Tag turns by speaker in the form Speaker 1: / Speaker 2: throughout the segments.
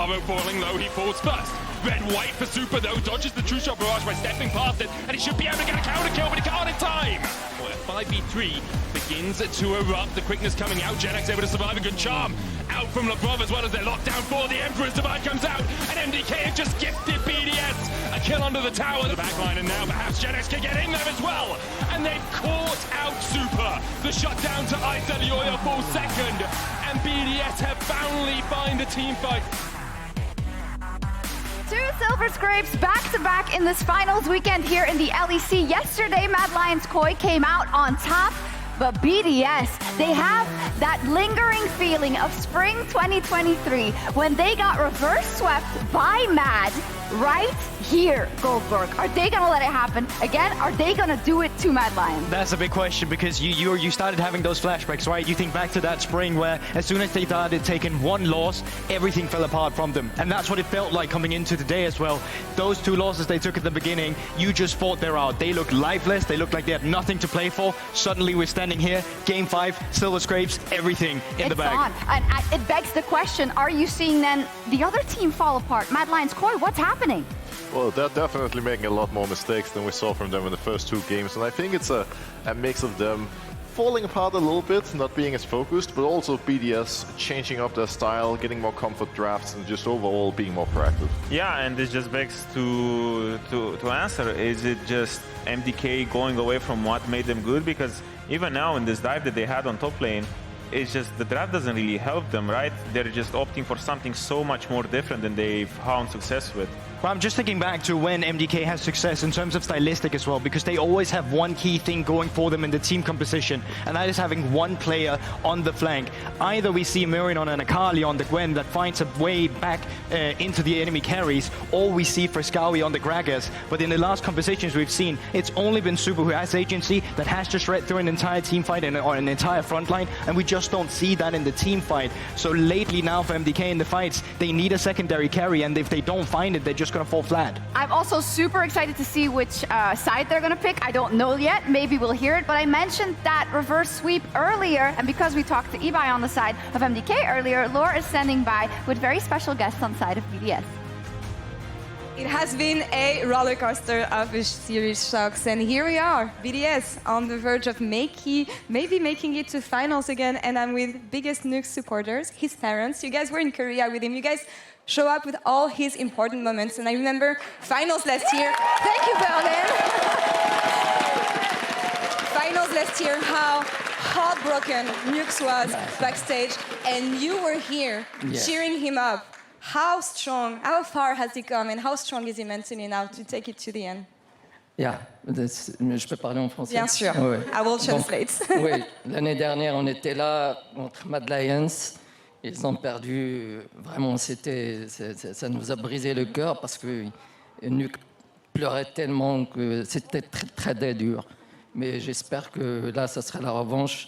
Speaker 1: Alvaro falling low, he falls first. Red-white for Supa though, dodges the true shot barrage by stepping past it, and he should be able to get a counter kill, but he can't in time! Well, 5v3 begins to erupt, the quickness coming out, Jenax able to survive a good charm. Out from Labrov as well as their lockdown 4, the Emperor's Divide comes out, and MDK have just gifted BDS a kill under the tower, the backline, and now perhaps Jenax can get in there as well! And they've caught out Supa! The shutdown to Ice Elyoya falls second, and BDS have finally find the team fight.
Speaker 2: Two silver scrapes back-to-back in this finals weekend here in the LEC. Yesterday, Mad Lions Koi came out on top, but BDS, they have that lingering feeling of spring 2023 when they got reverse swept by Mad right here, Goldberg. Are they gonna let it happen again? Are they gonna do it to Mad Lions?
Speaker 3: That's a big question because you started having those flashbacks, right? You think back to that spring where as soon as they started taking one loss, everything fell apart from them. And that's what it felt like coming into today as well. Those two losses they took at the beginning, you just thought they're out. They looked lifeless, they looked like they had nothing to play for. Suddenly we're standing here, game 5, silver scrapes, everything in the bag.
Speaker 2: On. And it begs the question, are you seeing then the other team fall apart? Mad Lions Koi, what's happening?
Speaker 4: Well, they're definitely making a lot more mistakes than we saw from them in the first 2 games, and I think it's a mix of them falling apart a little bit, not being as focused, but also BDS changing up their style, getting more comfort drafts, and just overall being more proactive.
Speaker 5: Yeah, and this just begs to answer, is it just MDK going away from what made them good? Because even now in this dive that they had on top lane, it's just the draft doesn't really help them, right? They're just opting for something so much more different than they've found success with.
Speaker 3: Well, I'm just thinking back to when MDK has success in terms of stylistic as well, because they always have one key thing going for them in the team composition, and that is having one player on the flank. Either we see Myrwn on an Akali on the Gwen that finds a way back into the enemy carries, or we see Fresskowy on the Gragas. But in the last compositions we've seen, it's only been Supa who has agency, that has to shred through an entire team fight or an entire front line, and we just don't see that in the team fight. So lately now for MDK in the fights, they need a secondary carry, and if they don't find it, they're just going to fall flat. I'm
Speaker 2: also super excited to see which side they're going to pick. I don't know yet. Maybe we'll hear it. But I mentioned that reverse sweep earlier, and because we talked to Ibai on the side of MDK earlier, Laure is standing by with very special guests on the side of BDS.
Speaker 6: It has been a roller coaster of a series, Sjokz, and here we are, BDS, on the verge of maybe making it to finals again, and I'm with biggest Nuke supporters, his parents. You guys were in Korea with him. You guys show up with all his important moments, and I remember finals last year. Thank you, Berlin. Finals last year, how heartbroken Nuke was backstage, and you were here cheering him up. How strong, how far has he come, and how strong is he mentally now to take it to the end?
Speaker 7: Yeah, je peux parler en français.
Speaker 6: Bien sûr.
Speaker 7: Ouais.
Speaker 6: I will translate.
Speaker 7: Oui, l'année dernière, on était là contre Mad Lions. Ils ont perdu. Vraiment, ça nous a brisé le cœur parce que Nuke pleurait tellement que c'était très, très dur. Mais j'espère que là, ça sera la revanche.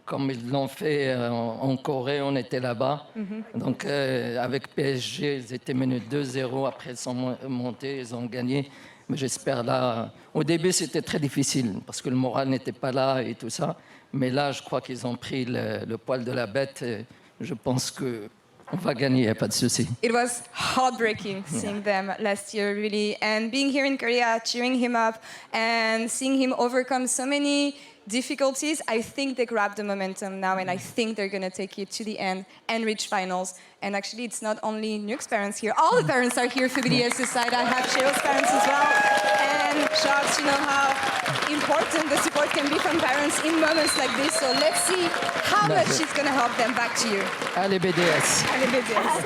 Speaker 7: Comme ils l'ont fait en Corée, on était là-bas. Donc, avec PSG, ils étaient menés 2-0. Après, ils sont montés, ils ont gagné. Mais j'espère là... Au début, c'était très difficile parce que le moral n'était pas là et tout ça. Mais là, je crois qu'ils ont pris le poil de la bête. Et je pense qu'on va gagner, il n'y a pas de souci.
Speaker 6: It was heartbreaking seeing them last year, really. And being here in Korea, cheering him up and seeing him overcome so many difficulties, I think they grabbed the momentum now, and I think they're going to take it to the end and reach finals. And actually, it's not only Nuke's parents here. All the parents are here for BDS's side. I have Sheo's parents as well. And Sjokz, you know how important the support can be from parents in moments like this. So let's see how much it's going to help them. Back to you.
Speaker 7: Allez, BDS.
Speaker 6: Allez, BDS.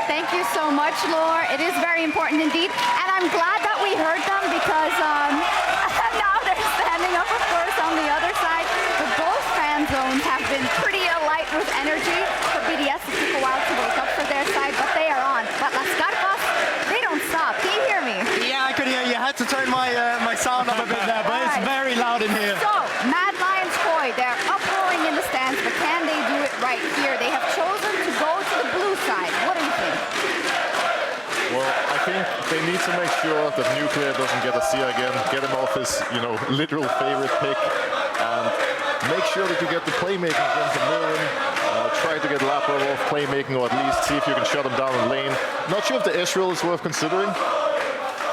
Speaker 2: Thank you so much, Laure. It is very important indeed. And I'm glad that we heard them because now they're standing up, of course, on the other side. But both fan zones have been pretty alight with energy. For BDS, it took a while to wake up for their side, but they are on. But Las Carpas, they don't stop. Can you hear me?
Speaker 3: Yeah, I could hear you. I had to turn my sound up a bit there, but it's very loud in here.
Speaker 2: So, Mad Lions Koi, they're uproaring in the stands, but can they do it right here? They have chosen to go to the blue side. What do you think?
Speaker 4: Well, I think they need to make sure that Nuclear doesn't get a Xayah again, get him off his, literal favorite pick, and make sure that you get the playmaking against the Myrwn. Try to get Labrov off playmaking, or at least see if you can shut him down in lane. Not sure if the Ezreal is worth considering.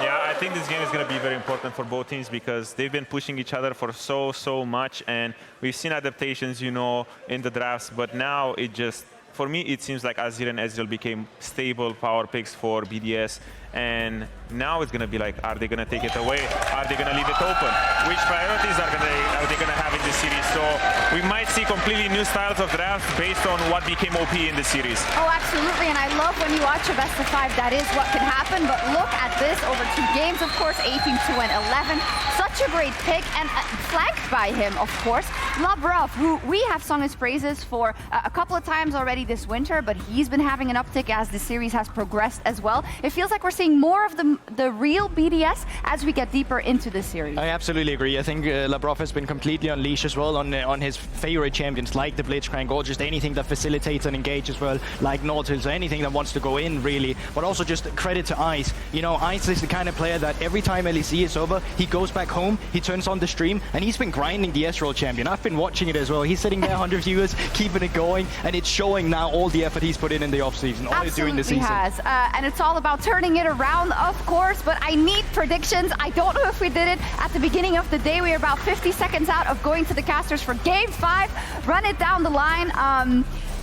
Speaker 5: Yeah, I think this game is going to be very important for both teams because they've been pushing each other for so much, and we've seen adaptations, you know, in the drafts, but now it just, for me, it seems like Azir and Ezreal became stable power picks for BDS, and now it's going to be like, are they going to take it away? Are they going to leave it open? Which priorities are they going to have in this series? So we might see completely new styles of drafts based on what became OP in the series.
Speaker 2: Oh, absolutely, and I love when you watch a best of 5, that is what can happen, but look at this, over 2 games, of course, 18-2-11, such a great pick, and flanked by him, of course, Labrov, who we have sung his praises for a couple of times already this winter, but he's been having an uptick as the series has progressed as well. It feels like we're seeing more of the real BDS as we get deeper into the series.
Speaker 3: I absolutely agree. I think Labrov has been completely unleashed as well on his favorite champions like the Blitzcrank, or just anything that facilitates and engages as well, like Nautilus, or anything that wants to go in really. But also just credit to Ice. You know, Ice is the kind of player that every time LEC is over, he goes back home, he turns on the stream, and he's been grinding the Ezreal champion. I've been watching it as well. He's sitting there, 100 viewers, keeping it going, and it's showing now all the effort he's put in the off-season, all he's doing this season.
Speaker 2: Absolutely has, and it's all about turning it around, of course, but I need predictions. I don't know if we did it at the beginning of the day. We're about 50 seconds out of going to the casters for Game 5. Run it down the line.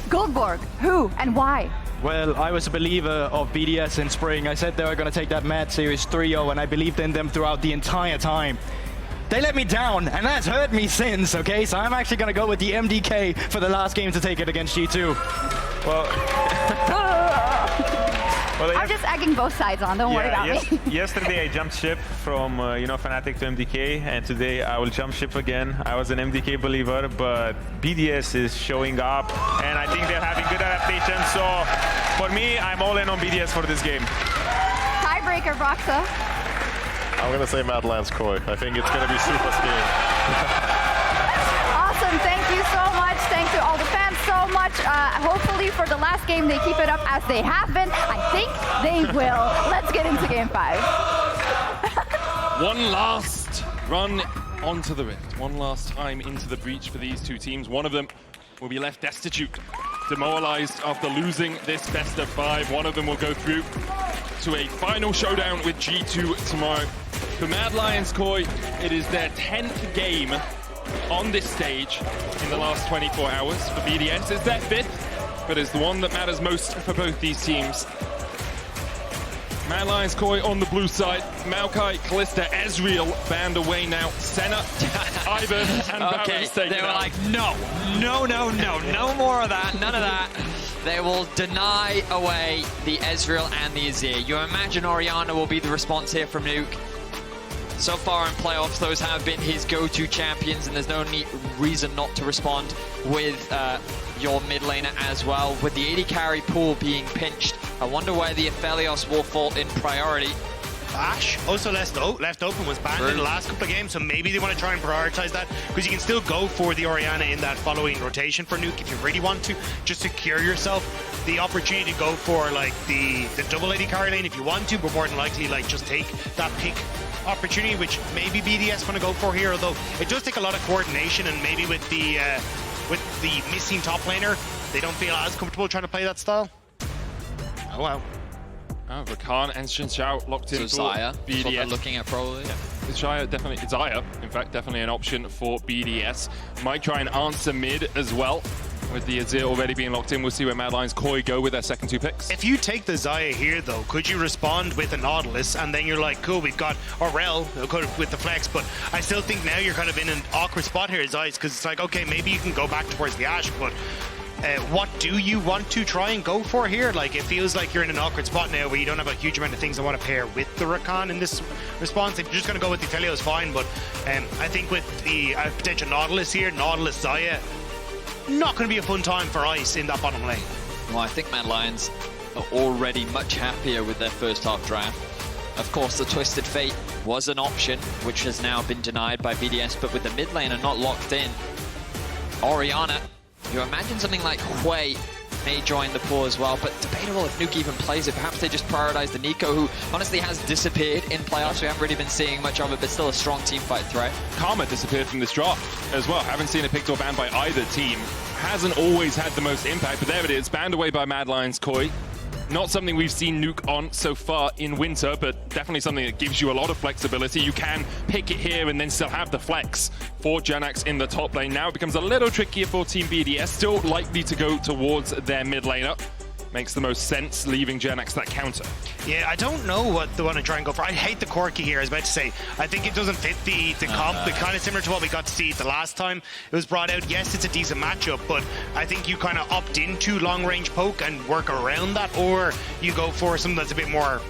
Speaker 2: Goldborg, who and why?
Speaker 3: Well, I was a believer of BDS in spring. I said they were going to take that Mad Series 3-0, and I believed in them throughout the entire time. They let me down, and that's hurt me since, okay? So I'm actually going to go with the MDK for the last game to take it against G2.
Speaker 5: Well,
Speaker 2: I'm just egging both sides on, don't worry about me.
Speaker 5: Yesterday I jumped ship from you know, Fnatic to MDK, and today I will jump ship again. I was an MDK believer, but BDS is showing up, and I think they're having good adaptation. So for me, I'm all in on BDS for this game.
Speaker 2: Tiebreaker, Broxah.
Speaker 4: I'm going to say Madlands Koi. I think it's going to be Supa's game.
Speaker 2: Awesome, thank you so much. Thank you all the fans so much. Hopefully for the last game they keep it up as they have been. I think they will. Let's get into Game 5.
Speaker 1: One last run onto the Rift. One last time into the breach for these two teams. One of them will be left destitute, demoralized after losing this best of 5. One of them will go through to a final showdown with G2 tomorrow. For Mad Lions Koi, it is their 10th game on this stage in the last 24 hours. For BDS, it's their 5th, but it's the one that matters most for both these teams. Mad Lions Koi on the blue side, Maokai, Kalista, Ezreal banned away now, Senna, Ivan, and Baron's taken
Speaker 8: they were
Speaker 1: out.
Speaker 8: like, no more of that, none of that. They will deny away the Ezreal and the Azir. You imagine Orianna will be the response here from Nuke. So far in playoffs, those have been his go-to champions, and there's no reason not to respond with your mid laner as well. With the AD carry pool being pinched, I wonder where the Aphelios will fall in priority.
Speaker 9: Ashe, also left open, was banned in the last couple of games, so maybe they want to try and prioritize that, because you can still go for the Orianna in that following rotation for Nuke if you really want to, just secure yourself the opportunity to go for like the double AD carry lane if you want to, but more than likely like just take that pick opportunity, which maybe BDS want to go for here, although it does take a lot of coordination, and maybe with the missing top laner, they don't feel as comfortable trying to play that style. Oh wow.
Speaker 1: Oh, Rakan and Zhao locked in
Speaker 8: So
Speaker 1: for
Speaker 8: Xayah,
Speaker 1: BDS.
Speaker 8: what they're looking at probably.
Speaker 1: Yeah. Xayah, definitely, Xayah, in fact, definitely an option for BDS. Might try and answer mid as well. With the Azir already being locked in, we'll see where Mad Lions Koi go with their second 2 picks.
Speaker 9: If you take the Xayah here, though, could you respond with a Nautilus, and then you're like, cool, we've got Rell with the flex, but I still think now you're kind of in an awkward spot here, Xayah, because it's like, okay, maybe you can go back towards the Ashe, but what do you want to try and go for here? Like, it feels like you're in an awkward spot now where you don't have a huge amount of things I want to pair with the Rakan in this response. If you're just going to go with the Aphelios, fine, but I think with the potential Nautilus here, Nautilus Xayah, not going to be a fun time for Ice in that bottom lane.
Speaker 8: Well, I think Mad Lions are already much happier with their first half draft. Of course, the Twisted Fate was an option, which has now been denied by BDS, but with the mid laner not locked in, Orianna, you imagine something like Hwei may join the pool as well, but debatable if Nuke even plays it. Perhaps they just prioritize the Nico, who honestly has disappeared in playoffs. We haven't really been seeing much of it, but still a strong team fight threat.
Speaker 1: Karma disappeared from this draft as well. Haven't seen it picked or banned by either team. Hasn't always had the most impact, but there it is, banned away by Mad Lions Koi. Not something we've seen Nuke on so far in Winter, but definitely something that gives you a lot of flexibility. You can pick it here and then still have the flex for Jenax in the top lane. Now it becomes a little trickier for Team BDS, still likely to go towards their mid laner. Makes the most sense leaving Jenax that counter.
Speaker 9: Yeah, I don't know what they want to try and go for. I hate the Corki here, I was about to say. I think it doesn't fit the comp, but kind of similar to what we got to see the last time it was brought out. Yes, it's a decent matchup, but I think you kind of opt into long-range poke and work around that, or you go for something that's a bit more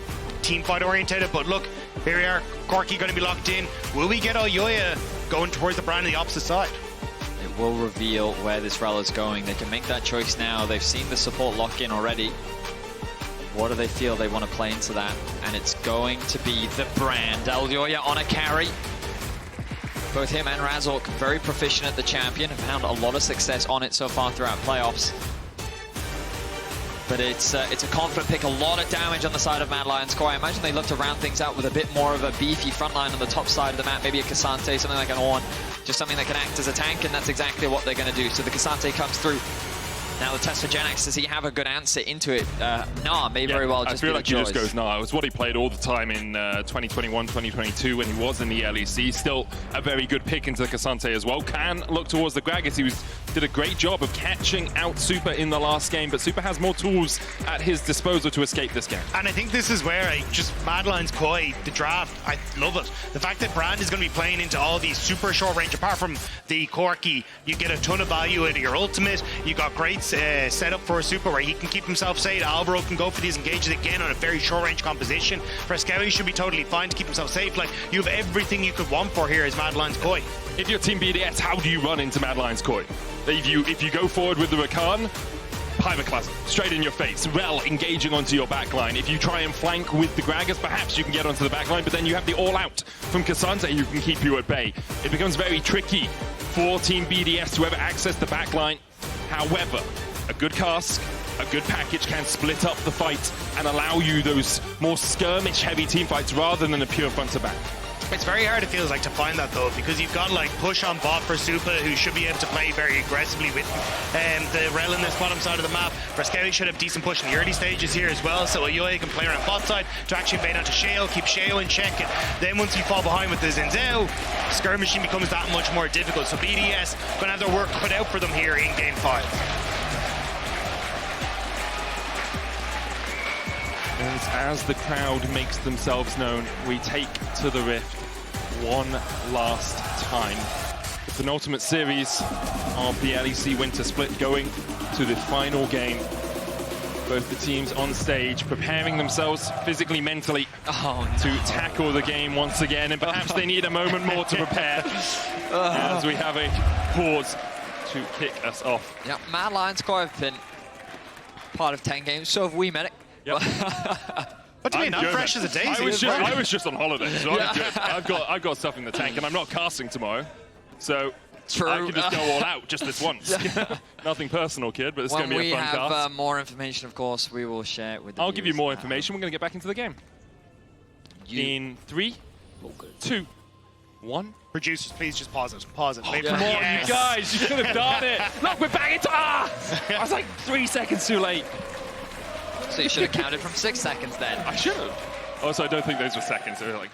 Speaker 9: team fight oriented. But look, here we are, Corki going to be locked in. Will we get Elyoya going towards the brand on the opposite side?
Speaker 8: It will reveal where this Rell is going. They can make that choice now. They've seen the support lock in already. What do they feel they want to play into that? And it's going to be the brand. Elyoya on a carry. Both him and Razork very proficient at the champion, have found a lot of success on it so far throughout playoffs. But it's a confident pick, a lot of damage on the side of Mad Lions Koi. I imagine they look to round things out with a bit more of a beefy front line on the top side of the map, maybe a Cassante, something like an Ornn, just something that can act as a tank, and that's exactly what they're going to do. So the Cassante comes through. Now the test for Jenax, does he have a good answer into it? Nah, may very well just
Speaker 1: I feel like he
Speaker 8: choice.
Speaker 1: just goes nah. It was what he played all the time in 2021, 2022 when he was in the LEC. Still a very good pick into the Cassante as well. Can look towards the Gragas. He did a great job of catching out Supa in the last game, but Supa has more tools at his disposal to escape this game.
Speaker 9: And I think this is where Mad Lions Koi, the draft, I love it. The fact that Brand is going to be playing into all these super short range, apart from the Corki, you get a ton of value out of your ultimate. You got great setup for a Supa where he can keep himself safe. Alvaro can go for these engages again on a very short range composition. Fresskowy should be totally fine to keep himself safe. Like, you have everything you could want for here as Mad Lions Koi.
Speaker 1: If you're Team BDS, how do you run into Mad Lions Koi? If you go forward with the Rakan, Pyroclasm, straight in your face. Rell engaging onto your backline. If you try and flank with the Gragas, perhaps you can get onto the backline, but then you have the all-out from Cassante who can keep you at bay. It becomes very tricky for Team BDS to ever access the backline. However, a good cask, a good package can split up the fight and allow you those more skirmish-heavy team fights rather than a pure front-to-back.
Speaker 9: It's very hard, it feels like, to find that though, because you've got like push on bot for Supa, who should be able to play very aggressively with the Rell in this bottom side of the map. Fresskowy should have decent push in the early stages here as well, so Elyoya can play around bot side to actually bait onto Sheo, keep Sheo in check, and then once you fall behind with the Zhao, skirmishing becomes that much more difficult. So BDS going to have their work cut out for them here in Game 5.
Speaker 1: As the crowd makes themselves known, we take to the Rift one last time. The penultimate series of the LEC Winter Split going to the final game. Both the teams on stage preparing themselves physically, mentally to tackle the game once again, and perhaps they need a moment more to prepare as we have a pause to kick us off.
Speaker 8: Yeah, Mad Lions Koi have been part of 10 games, so have we, Medic.
Speaker 1: Yep.
Speaker 9: What do you mean? I'm fresh as a daisy.
Speaker 1: I was just on holiday, so I'm good. I've got stuff in the tank, and I'm not casting tomorrow, so
Speaker 8: True.
Speaker 1: I can just go all out just this once. Nothing personal, kid, but it's going to be a fun cast.
Speaker 8: When we have more information, of course, we will share it with the
Speaker 1: I'll give you
Speaker 8: viewers.
Speaker 1: more information. We're going to get back into the game. In 3, 2, 1.
Speaker 9: Producers, please just pause it. Pause it.
Speaker 1: Come on, you guys, you could have done it. Look, we're back into I was like 3 seconds too late.
Speaker 8: So you should have counted from 6 seconds then.
Speaker 1: I should have. Also, I don't think those were seconds. They were like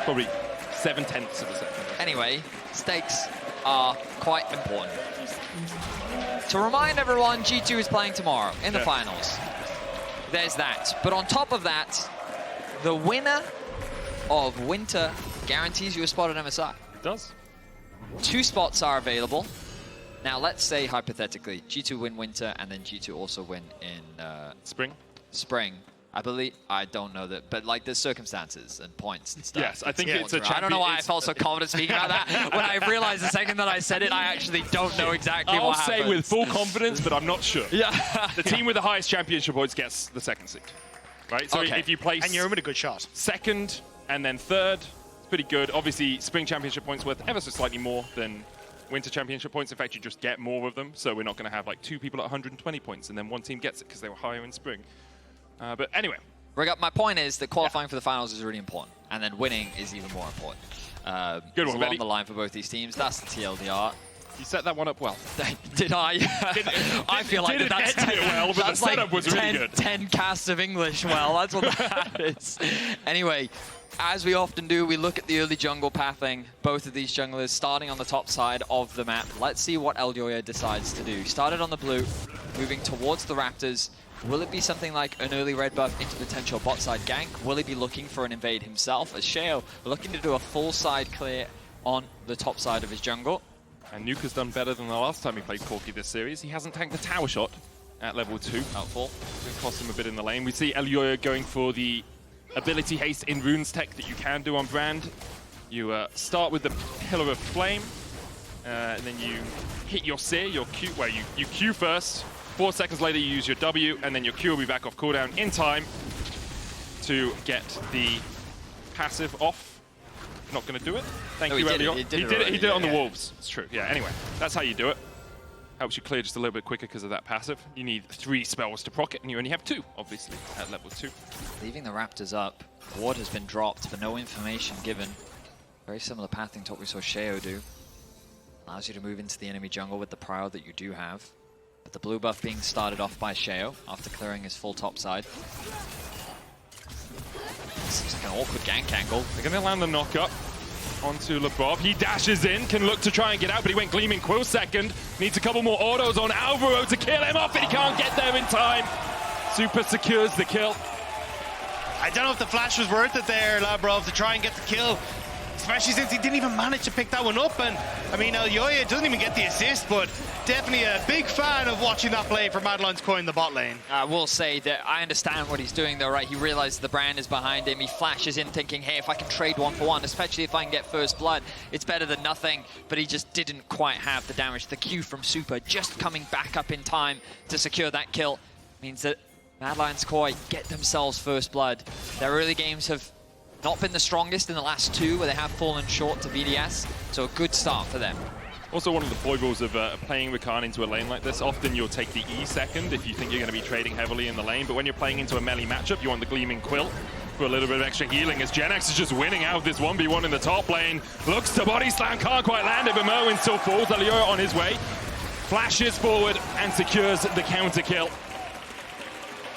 Speaker 1: probably 0.7 of a second.
Speaker 8: Anyway, stakes are quite important. To remind everyone, G2 is playing tomorrow in the finals. There's that. But on top of that, the winner of Winter guarantees you a spot at MSI.
Speaker 1: It does. 2
Speaker 8: spots are available. Now, let's say, hypothetically, G2 win Winter, and then G2 also win in... Spring. I don't know that, but like there's circumstances and points and stuff.
Speaker 1: Yes, I think it's a champion.
Speaker 8: I don't know why I felt so confident speaking about that. When I realized the second that I said it, I actually don't know exactly what happened.
Speaker 1: I'll say with full confidence, but I'm not sure.
Speaker 8: Yeah.
Speaker 1: The team with the highest championship points gets the 2nd seed. Right? So if you place...
Speaker 9: And you're in a good shot.
Speaker 1: 2nd and then 3rd, it's pretty good. Obviously, Spring championship points worth ever so slightly more than Winter Championship points. In fact, you just get more of them, so we're not going to have like 2 people at 120 points and then one team gets it because they were higher in spring. But anyway.
Speaker 8: My point is that qualifying for the finals is really important, and then winning is even more important.
Speaker 1: Good one,
Speaker 8: there's a lot
Speaker 1: Vedi.
Speaker 8: on the line for both these teams. That's the TLDR.
Speaker 1: You set that one up well.
Speaker 8: Did I? I feel like that's
Speaker 1: end it well, but the setup was really good.
Speaker 8: 10 casts of English well. That's what that is. Anyway, as we often do, we look at the early jungle pathing. Both of these junglers starting on the top side of the map. Let's see what Elyoya decides to do. Started on the blue, moving towards the Raptors. Will it be something like an early red buff into potential bot side gank? Will he be looking for an invade himself? As Sheo looking to do a full side clear on the top side of his jungle.
Speaker 1: And Nuke has done better than the last time he played Corki this series. He hasn't tanked the tower shot at level 2.
Speaker 8: Helpful.
Speaker 1: It's going to cost him a bit in the lane. We see Elyoya going for the ability haste in runes tech that you can do on Brand. You start with the Pillar of Flame, and then you hit your Seer, your Q, well, you Q first. 4 seconds later, you use your W, and then your Q will be back off cooldown in time to get the passive off. Not going to do it. Thank you, Elyoya. He did it on the Wolves. It's true. Yeah, anyway, that's how you do it. Helps you clear just a little bit quicker because of that passive. You need 3 spells to proc it, and you only have 2, obviously, at level 2.
Speaker 8: Leaving the Raptors up. Ward has been dropped, but no information given. Very similar pathing to what we saw Sheo do. Allows you to move into the enemy jungle with the prio that you do have. But the blue buff being started off by Sheo after clearing his full top side. Seems like an awkward gank angle.
Speaker 1: They're going to land the knock-up onto Labrov. He dashes in, can look to try and get out, but he went Gleaming Quill second. Needs a couple more autos on Alvaro to kill him off, and he can't get there in time. Supa secures the kill.
Speaker 9: I don't know if the flash was worth it there, Labrov, to try and get the kill. Especially since he didn't even manage to pick that one up. And, I mean, Elyoya doesn't even get the assist, but definitely a big fan of watching that play for Madeline's Koi in the bot lane.
Speaker 8: I will say that I understand what he's doing though, right? He realizes the brand is behind him. He flashes in thinking, hey, if I can trade 1-for-1, especially if I can get first blood, it's better than nothing. But he just didn't quite have the damage. The Q from Supa just coming back up in time to secure that kill means that Madeline's Koi get themselves first blood. Their early games have not been the strongest in the last 2, where they have fallen short to BDS, so a good start for them.
Speaker 1: Also, one of the foibles of playing Rakan into a lane like this, often you'll take the E second if you think you're going to be trading heavily in the lane, but when you're playing into a melee matchup, you want the Gleaming Quill for a little bit of extra healing, as Jenax is just winning out this 1v1 in the top lane. Looks to body slam, can't quite land it, but Myrwn still falls. Elyoya on his way, flashes forward and secures the counter kill.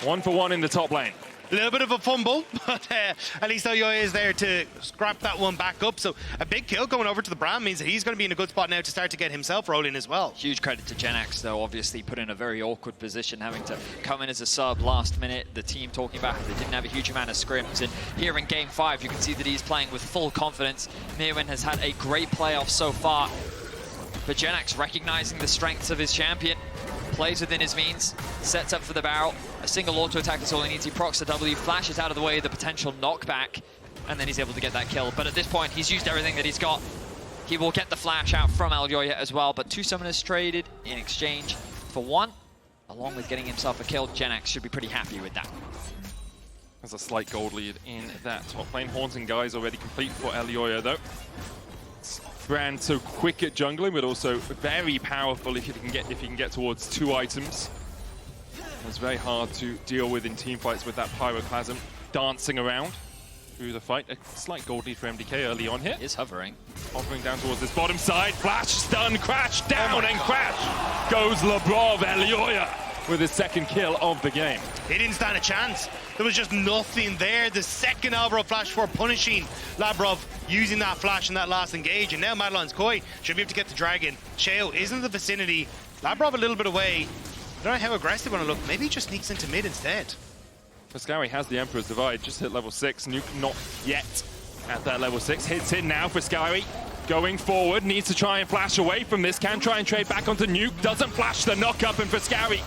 Speaker 1: 1-for-1 in the top lane.
Speaker 9: A little bit of a fumble, but at least Elyoya is there to scrap that one back up. So a big kill going over to the Brand means that he's going to be in a good spot now to start to get himself rolling as well.
Speaker 8: Huge credit to Jenax, though, obviously put in a very awkward position, having to come in as a sub last minute. The team talking about how they didn't have a huge amount of scrims, and here in Game 5, you can see that he's playing with full confidence. Myrwn has had a great playoff so far, but Jenax recognizing the strengths of his champion, plays within his means, sets up for the barrel. A single auto attack is all he needs. He procs the W, flashes out of the way of the potential knockback, and then he's able to get that kill. But at this point, he's used everything that he's got. He will get the flash out from Elyoya as well, but 2 summoners traded in exchange for 1, along with getting himself a kill. Jenax should be pretty happy with that.
Speaker 1: There's a slight gold lead in that top lane. Haunting Guy already complete for Elyoya, though. Brand so quick at jungling, but also very powerful if you can get towards 2 items. It's very hard to deal with in teamfights with that Pyroclasm dancing around through the fight. A slight gold lead for MDK early on here.
Speaker 8: Is hovering.
Speaker 1: Hovering down towards this bottom side. Flash, stun, crash, down and crash goes Labrov. Elyoya with his 2nd kill of the game.
Speaker 9: He didn't stand a chance. There was just nothing there. The second Alvaro flash for punishing Labrov, using that flash in that last engage. And now Madeline's Koi should be able to get the dragon. Sheo is in the vicinity. Labrov a little bit away. I don't know how aggressive I want to look. Maybe he just sneaks into mid instead.
Speaker 1: Fresskowy has the Emperor's Divide, just hit level 6. Nuke not yet at that level 6. Hits in now, Fresskowy going forward, needs to try and flash away from this. Can try and trade back onto Nuke, doesn't flash the knock up, and Fresskowy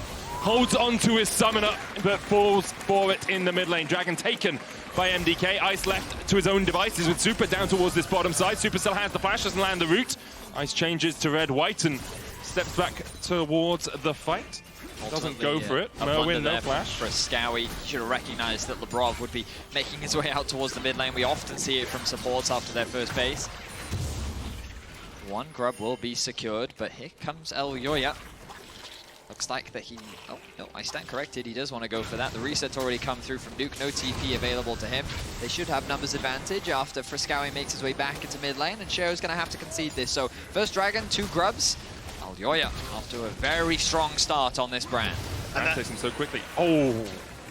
Speaker 1: holds on to his summoner, but falls for it in the mid lane. Dragon taken by MDK. Ice left to his own devices with Supa down towards this bottom side. Supa still has the flash, doesn't land the root. Ice changes to red-white and steps back towards the fight. Doesn't go for it. Myrwn, no flash.
Speaker 8: Fresskowy should have recognized that Labrov would be making his way out towards the mid lane. We often see it from supports after their first base. One grub will be secured, but here comes Elyoya. Looks like that he... Oh, no, I stand corrected. He does want to go for that. The reset's already come through from Nuke. No TP available to him. They should have numbers advantage after Fresskowy makes his way back into mid lane, and Sheo's going to have to concede this. So, first Dragon, 2 grubs. Elyoya off to a very strong start on this brand.
Speaker 1: And takes him so quickly. Oh!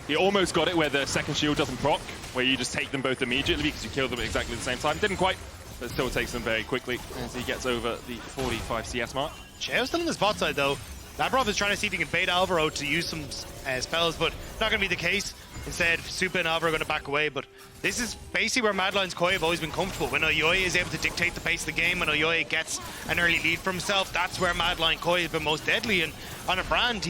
Speaker 1: He almost got it where the second shield doesn't proc, where you just take them both immediately because you kill them at exactly the same time. Didn't quite, but still takes them very quickly as he gets over the 45 CS mark.
Speaker 9: Sheo's still in the spot side though. Labrov is trying to see if he can bait Alvaro to use some spells, but not going to be the case. Instead, Supa and Alvaro are going to back away, but this is basically where Mad Lions Koi have always been comfortable. When Elyoya is able to dictate the pace of the game, when Elyoya gets an early lead for himself, that's where Mad Lion Koi has been most deadly. And on a brand,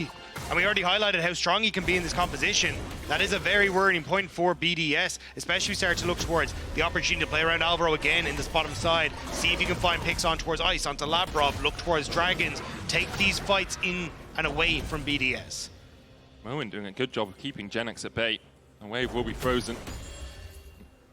Speaker 9: and we already highlighted how strong he can be in this composition. That is a very worrying point for BDS, especially if you start to look towards the opportunity to play around Alvaro again in this bottom side. See if you can find picks on towards Ice, onto Labrov, look towards Dragons. Take these fights in and away from BDS.
Speaker 1: Myrwn doing a good job of keeping Jenax at bay. The wave will be frozen.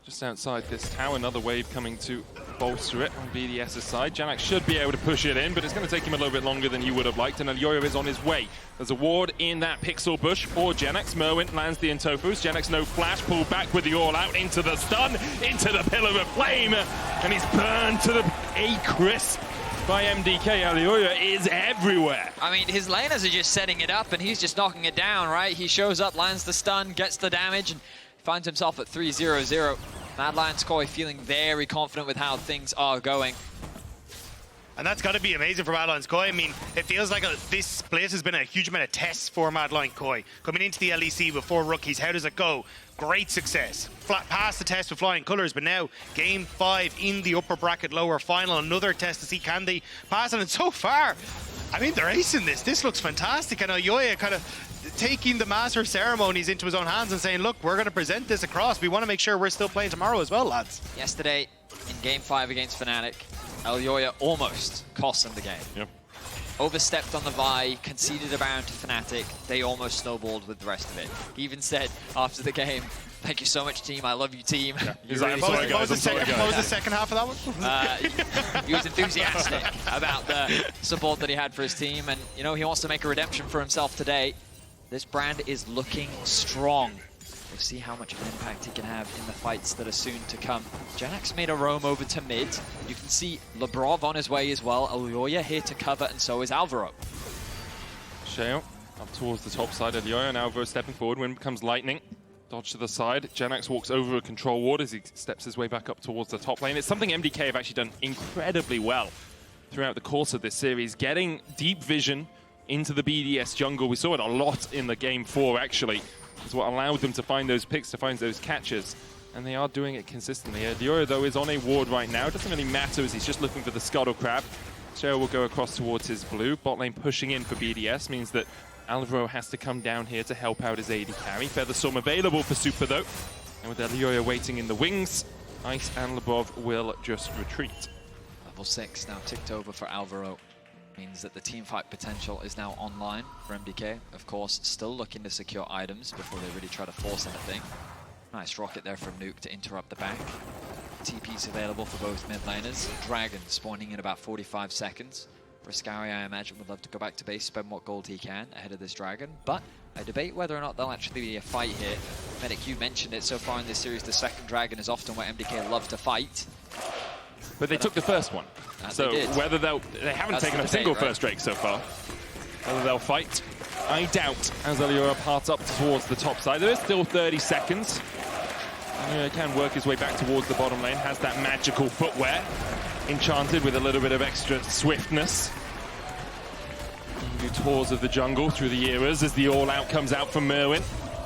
Speaker 1: Just outside this tower, another wave coming to bolster it on BDS's side. Jenax should be able to push it in, but it's going to take him a little bit longer than you would have liked, and Elyoya is on his way. There's a ward in that pixel bush for Jenax. Myrwn lands the Intofus. Jenax no flash, pulled back with the all-out into the stun, into the pillar of flame, and he's burned to a crisp by MDK. Elyoya is everywhere.
Speaker 8: I mean, his laners are just setting it up, and he's just knocking it down, right? He shows up, lands the stun, gets the damage, and finds himself at 3-0-0. Mad Lions Koi feeling very confident with how things are going.
Speaker 9: And that's got to be amazing for Mad Lions Koi. I mean, it feels like this split has been a huge amount of tests for Mad Lions Koi. Coming into the LEC with 4 rookies, how does it go? Great success. Passed the test with flying colours, but now Game 5 in the upper bracket lower final. Another test to see can they pass it. And so far, I mean, they're acing this. This looks fantastic. And Elyoya kind of taking the master of ceremonies into his own hands and saying, look, we're going to present this across. We want to make sure we're still playing tomorrow as well, lads.
Speaker 8: Yesterday, in Game 5 against Fnatic, Elyoya almost cost them the game.
Speaker 1: Yep.
Speaker 8: Overstepped on the Vi, conceded a round to Fnatic. They almost snowballed with the rest of it. He even said after the game, "Thank you so much, team. I love you, team."
Speaker 1: Yeah. He's like, what was the
Speaker 9: second half of that one?
Speaker 8: He was enthusiastic about the support that he had for his team, and you know he wants to make a redemption for himself today. This brand is looking strong. We'll see how much of an impact he can have in the fights that are soon to come. Jenax made a roam over to mid. You can see Labrov on his way as well. Elyoya here to cover, and so is Alvaro.
Speaker 1: Sheo up towards the top side of Elyoya, and Alvaro stepping forward. When becomes lightning. Dodge to the side. Jenax walks over a control ward as he steps his way back up towards the top lane. It's something MDK have actually done incredibly well throughout the course of this series. Getting deep vision into the BDS jungle. We saw it a lot in the Game 4, actually. Is what allowed them to find those picks, to find those catches. And they are doing it consistently. Elyoya, though, is on a ward right now. It doesn't really matter as he's just looking for the Scuttle Crab. Sheo will go across towards his blue. Bot lane pushing in for BDS means that Alvaro has to come down here to help out his AD carry. Feather Storm available for Supa, though. And with Elyoya waiting in the wings, Ice and Labrov will just retreat.
Speaker 8: Level 6 now ticked over for Alvaro. Means that the teamfight potential is now online for MDK. Of course, still looking to secure items before they really try to force anything. Nice rocket there from Nuke to interrupt the back. TP's available for both mid laners. Dragon spawning in about 45 seconds. Fresskowy, I imagine, would love to go back to base, spend what gold he can ahead of this Dragon. But I debate whether or not there'll actually be a fight here. Medic, you mentioned it so far in this series, the second Dragon is often where MDK love to fight.
Speaker 1: But they took the first one. So whether they haven't taken a single first Drake so far. Whether they'll fight, I doubt, as Elyoya parts up towards the top side. There is still 30 seconds. Elyoya can work his way back towards the bottom lane, has that magical footwear, enchanted with a little bit of extra swiftness. Do tours of the jungle through the eras as the all-out comes out from Myrwn.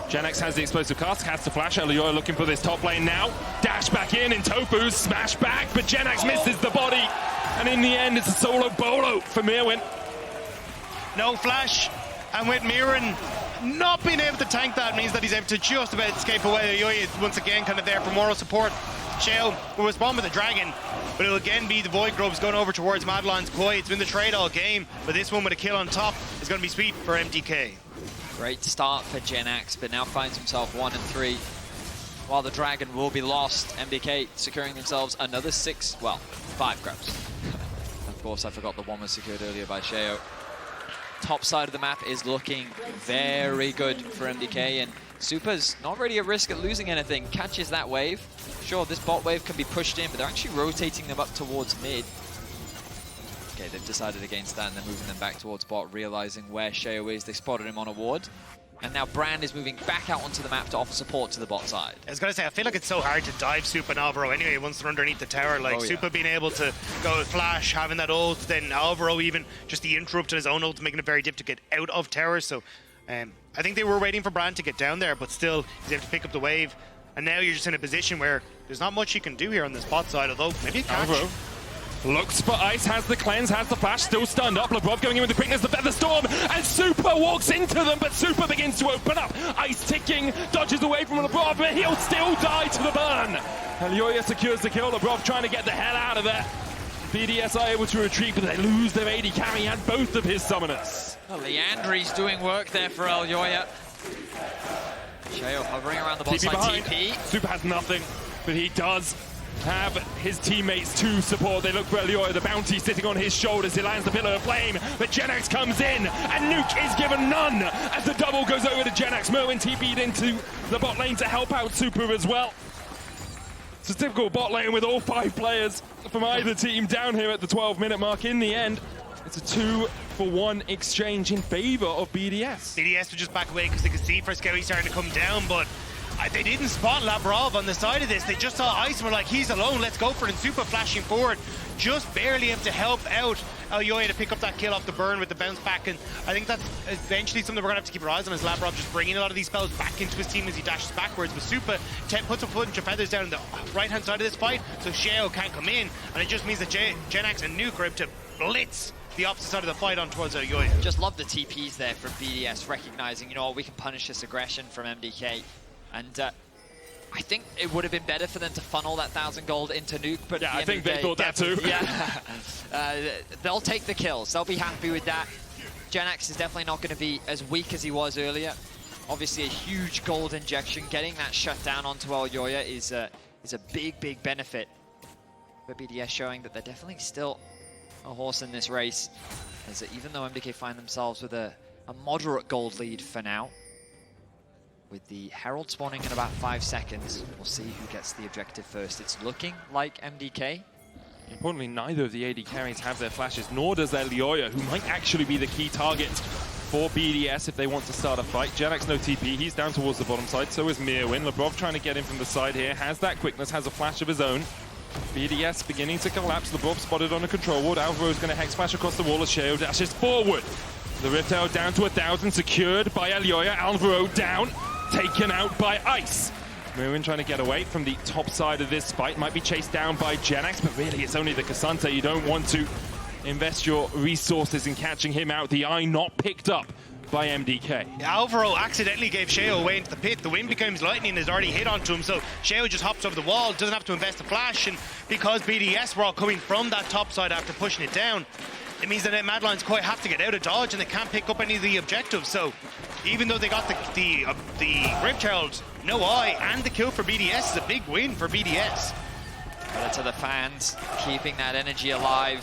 Speaker 1: Jenax has the explosive cast, has to flash. Elyoya looking for this top lane now. Dash back in Tofu, smash back, but Jenax misses the body. And in the end, it's a solo bolo for Myrwn.
Speaker 9: No flash, and with Myrwn not being able to tank that means that he's able to just about escape away. Elyoya is once again kind of there for moral support. Sheo will respond with the Dragon, but it'll again be the Void Grubs going over towards Mad Lions Koi. It's been the trade all game, but this one with a kill on top is going to be sweet for MDK.
Speaker 8: Great start for Jenax, but now finds himself 1 and 3. While the Dragon will be lost, MDK securing themselves another 5 grubs. course, I forgot the one was secured earlier by Sheo. Top side of the map is looking very good for MDK, and Supa's not really at risk at losing anything. Catches that wave. Sure, this bot wave can be pushed in, but they're actually rotating them up towards mid. Okay, they've decided against that, and they're moving them back towards bot, realizing where Sheo is. They spotted him on a ward. And now Brand is moving back out onto the map to offer support to the bot side.
Speaker 9: I was going to say, I feel like it's so hard to dive Supa and Alvaro anyway once they're underneath the tower. Like, Supa being able to go with Flash, having that ult, then Alvaro even just the interrupt to his own ult, making it very difficult to get out of tower. So I think they were waiting for Brand to get down there, but still, he's able to pick up the wave. And now you're just in a position where there's not much you can do here on this bot side, although maybe a catch.
Speaker 1: Alvaro looks for Ice, has the cleanse, has the flash, still stunned up. Labrov going in with the quickness, the feather storm, and Supa walks into them, but Supa begins to open up. Ice ticking, dodges away from Labrov, but he'll still die to the burn. Elyoya secures the kill. Labrov trying to get the hell out of there. BDS are able to retreat, but they lose their AD carry and both of his summoners.
Speaker 8: Well, Leandri's doing work there for Elyoya. Sheo hovering around the bot side TP.
Speaker 1: Supa has nothing, but he does have his teammates to support. They look for Elyoya, the bounty sitting on his shoulders. He lands the pillar of flame, but Jenax comes in, and Nuke is given none as the double goes over to Jenax. Myrwn TP'd into the bot lane to help out Supa as well. It's a typical bot lane with all 5 players from either team down here at the 12-minute mark. In the end, it's a 2-for-1 exchange in favor of BDS.
Speaker 9: BDS would just back away because they could see Fresskowy starting to come down, but they didn't spot Labrov on the side of this. They just saw Ice and were like, he's alone, let's go for it. And Supa flashing forward, just barely able to help out Elyoya to pick up that kill off the burn with the bounce back. And I think that's eventually something we're going to have to keep our eyes on, is Labrov just bringing a lot of these spells back into his team as he dashes backwards. But Supa puts a bunch of feathers down on the right-hand side of this fight, so Sheo can't come in. And it just means that Jenax and Nuke are able to blitz the opposite side of the fight on towards Elyoya.
Speaker 8: Just love the TPs there from BDS, recognizing, you know, we can punish this aggression from MDK. And I think it would have been better for them to funnel that 1,000 gold into Nuke, but
Speaker 1: yeah, I think they thought that too.
Speaker 8: Yeah, they'll take the kills. They'll be happy with that. Jenax is definitely not going to be as weak as he was earlier. Obviously, a huge gold injection. Getting that shut down onto Elyoya is a big, big benefit for BDS, showing that they're definitely still a horse in this race. As even though MDK find themselves with a moderate gold lead for now, with the Herald spawning in about 5 seconds, we'll see who gets the objective first. It's looking like MDK.
Speaker 1: Importantly, neither of the AD carries have their flashes, nor does Elyoya, who might actually be the key target for BDS if they want to start a fight. Jenax no TP, he's down towards the bottom side, so is Myrwn. Labrov trying to get in from the side here, has that quickness, has a flash of his own. BDS beginning to collapse. Labrov spotted on a control ward. Alvaro's going to hex flash across the wall as Sheo dashes forward. The Rift Arrow down to 1,000, secured by Elyoya. Alvaro down, taken out by Ice. Myrwn trying to get away from the top side of this fight. Might be chased down by Jenax, but really it's only the Cassante. You don't want to invest your resources in catching him out. The eye not picked up by MDK.
Speaker 9: Alvaro accidentally gave Sheo away into the pit. The wind becomes lightning, has already hit onto him, so Sheo just hops over the wall, doesn't have to invest a flash, and because BDS were all coming from that top side after pushing it down, it means that Mad Lions quite have to get out of dodge and they can't pick up any of the objectives. So even though they got the Rift Herald, no eye, and the kill for BDS is a big win for BDS.
Speaker 8: Credit to the fans, keeping that energy alive.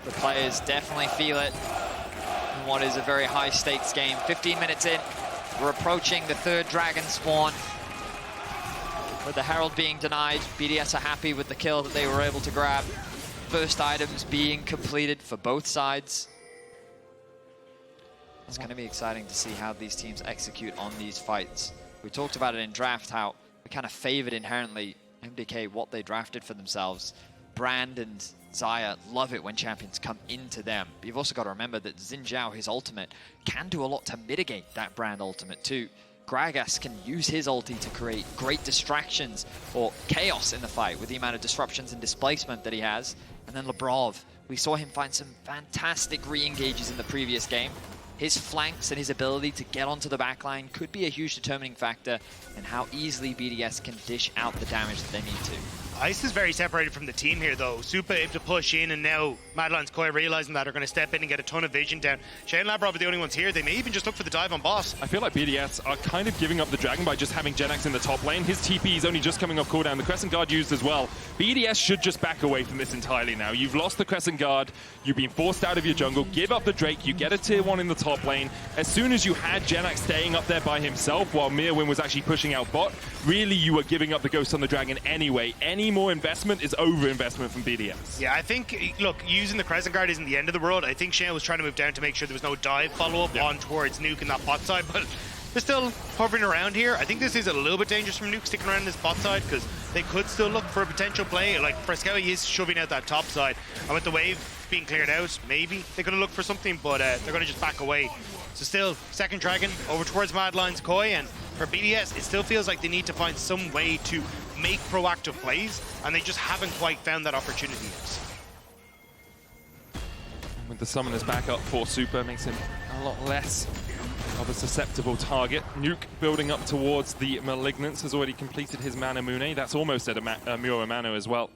Speaker 8: The players definitely feel it in what is a very high stakes game. 15 minutes in, we're approaching the 3rd dragon spawn. With the Herald being denied, BDS are happy with the kill that they were able to grab. First items being completed for both sides. It's going to be exciting to see how these teams execute on these fights. We talked about it in draft, how we kind of favored inherently MDK, what they drafted for themselves. Brand and Xayah love it when champions come into them. But you've also got to remember that Zhao, his ultimate, can do a lot to mitigate that Brand ultimate too. Gragas can use his ulti to create great distractions or chaos in the fight with the amount of disruptions and displacement that he has. And then Labrov, we saw him find some fantastic re-engages in the previous game. His flanks and his ability to get onto the backline could be a huge determining factor in how easily BDS can dish out the damage that they need to.
Speaker 9: Ice is very separated from the team here, though. Supa able to push in, and now Madeline's Koi realizing that are going to step in and get a ton of vision down. Sheo and Labrov are the only ones here. They may even just look for the dive on boss.
Speaker 1: I feel like BDS are kind of giving up the Dragon by just having Jenax in the top lane. His TP is only just coming off cooldown. The Crescent Guard used as well. BDS should just back away from this entirely now. You've lost the Crescent Guard. You've been forced out of your jungle. Give up the Drake. You get a tier 1 in the top lane. As soon as you had Jenax staying up there by himself while Myrwn was actually pushing out bot, really you were giving up the Ghost on the Dragon anyway. Any more investment is over-investment from BDS.
Speaker 9: Yeah, I think, look, using the Crescent Guard isn't the end of the world. I think Sheo was trying to move down to make sure there was no dive follow-up on towards Nuke in that bot side, but they're still hovering around here. I think this is a little bit dangerous from Nuke sticking around this bot side, because they could still look for a potential play. Like, Fresskowy is shoving out that top side, and with the wave being cleared out, maybe they could have looked for something, but they're going to just back away. So still, second Dragon over towards Madeline's Koi, and for BDS, it still feels like they need to find some way to make proactive plays, and they just haven't quite found that opportunity yet.
Speaker 1: With the summoners back up for Supa, makes him a lot less of a susceptible target. Nuke building up towards the Malignance has already completed his Mana Mune. That's almost at a Myrwn Mana as well.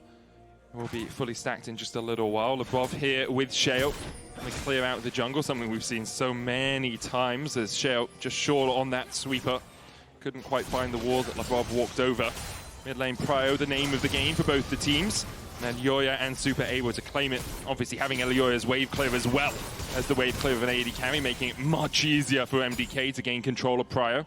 Speaker 1: Will be fully stacked in just a little while. Labrov here with Sheo. They clear out the jungle, something we've seen so many times as Sheo just short on that sweeper. Couldn't quite find the wall that Labrov walked over. Mid lane prio, the name of the game for both the teams. And Elyoya and Supa able to claim it. Obviously having Elyoya's wave clear as well as the wave clear of an AD carry, making it much easier for MDK to gain control of prio.